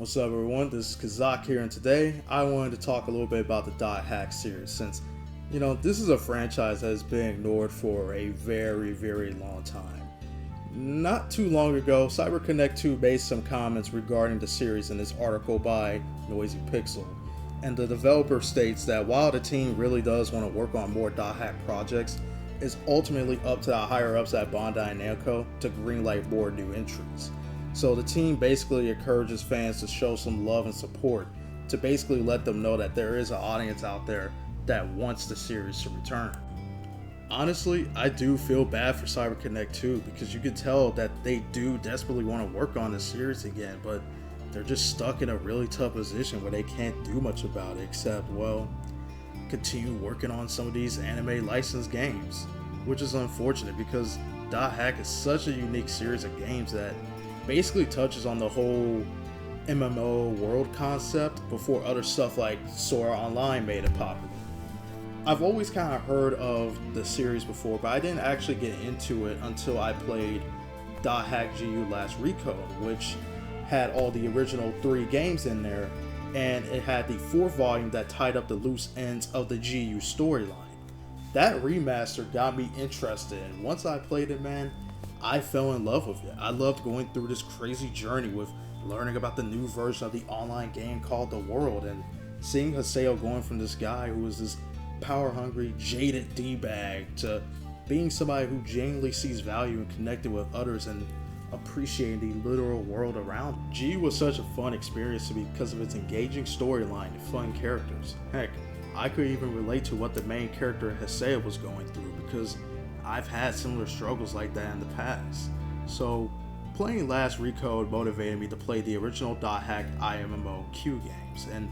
What's up, everyone? This is Kazak here, and today I wanted to talk a little bit about the Dot Hack series since, this is a franchise that has been ignored for a very, very long time. Not too long ago, CyberConnect 2 made some comments regarding the series in this article by Noisy Pixel, and the developer states that while the team really does want to work on more Dot Hack projects, it's ultimately up to the higher ups at Bandai Namco to greenlight more new entries. So the team basically encourages fans to show some love and support to basically let them know that there is an audience out there that wants the series to return. Honestly, I do feel bad for CyberConnect 2 because you can tell that they do desperately want to work on the series again, but they're just stuck in a really tough position where they can't do much about it except, continue working on some of these anime licensed games, which is unfortunate because Dot Hack is such a unique series of games that basically touches on the whole MMO world concept before other stuff like Sora Online made it popular. I've always kind of heard of the series before, but I didn't actually get into it until I played Dot Hack GU Last Recode, which had all the original 3 games in there, and it had the 4th volume that tied up the loose ends of the GU storyline. That remaster got me interested, and once I played it, man, I fell in love with it. I loved going through this crazy journey with learning about the new version of the online game called The World and seeing Haseo going from this guy who was this power-hungry, jaded D-bag to being somebody who genuinely sees value and connected with others and appreciating the literal world around him. G was such a fun experience to me because of its engaging storyline and fun characters. Heck, I could even relate to what the main character Haseo was going through because I've had similar struggles like that in the past. So, playing Last Recode motivated me to play the original Dot Hack IMMO Q games, and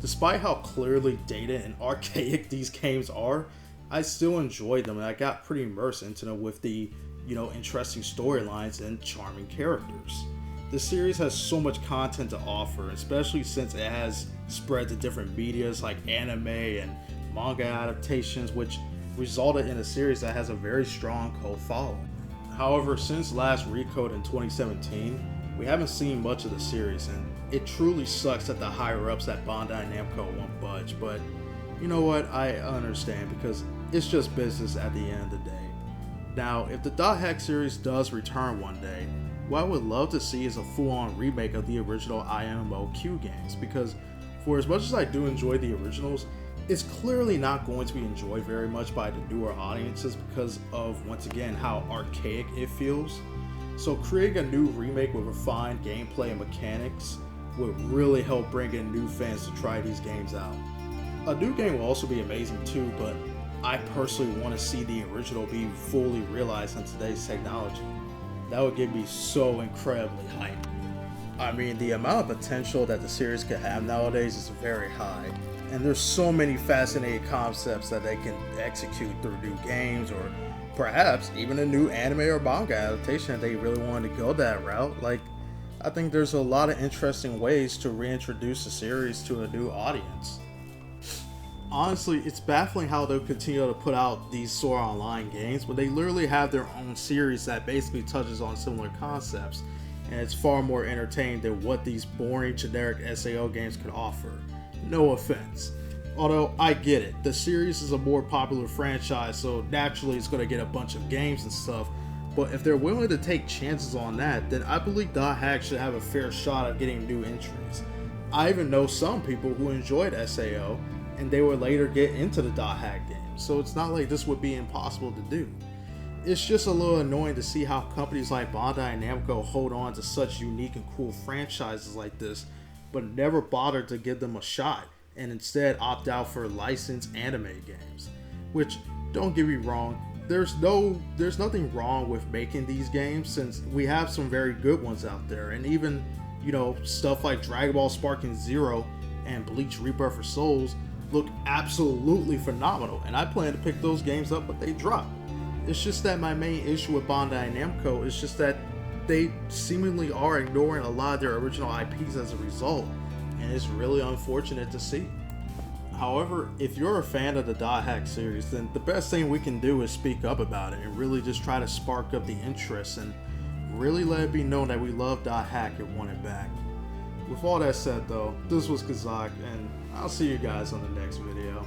despite how clearly dated and archaic these games are, I still enjoyed them and I got pretty immersed into them with the, interesting storylines and charming characters. The series has so much content to offer, especially since it has spread to different medias like anime and manga adaptations, which resulted in a series that has a very strong cult following. However, since Last Recode in 2017, we haven't seen much of the series, and it truly sucks that the higher ups at Bandai Namco won't budge, but you know what, I understand because it's just business at the end of the day. Now, if the Dot Hack series does return one day, what I would love to see is a full-on remake of the original IMMO Q games, because for as much as I do enjoy the originals, it's clearly not going to be enjoyed very much by the newer audiences because of, once again, how archaic it feels. So creating a new remake with refined gameplay and mechanics would really help bring in new fans to try these games out. A new game will also be amazing too, but I personally want to see the original be fully realized in today's technology. That would get me so incredibly hyped. I mean, the amount of potential that the series could have nowadays is very high, and there's so many fascinating concepts that they can execute through new games or perhaps even a new anime or manga adaptation if they really wanted to go that route. I think there's a lot of interesting ways to reintroduce the series to a new audience. Honestly, it's baffling how they'll continue to put out these Sora Online games, but they literally have their own series that basically touches on similar concepts, and it's far more entertaining than what these boring generic SAO games could offer. No offense. Although, I get it, the series is a more popular franchise, so naturally it's going to get a bunch of games and stuff, but if they're willing to take chances on that, then I believe Dot Hack should have a fair shot at getting new entries. I even know some people who enjoyed SAO, and they would later get into the Dot Hack game, so it's not like this would be impossible to do. It's just a little annoying to see how companies like Bandai Namco hold on to such unique and cool franchises like this, but never bother to give them a shot, and instead opt out for licensed anime games. Which, don't get me wrong, there's nothing wrong with making these games since we have some very good ones out there, and even, stuff like Dragon Ball Sparking Zero and Bleach Rebirth for Souls look absolutely phenomenal, and I plan to pick those games up but they drop. It's just that my main issue with Bandai Namco is just that they seemingly are ignoring a lot of their original IPs as a result, and it's really unfortunate to see. However, if you're a fan of the Dot Hack series, then the best thing we can do is speak up about it and really just try to spark up the interest and really let it be known that we love Dot Hack and want it back. with all that said though, this was Kazak, and I'll see you guys on the next video.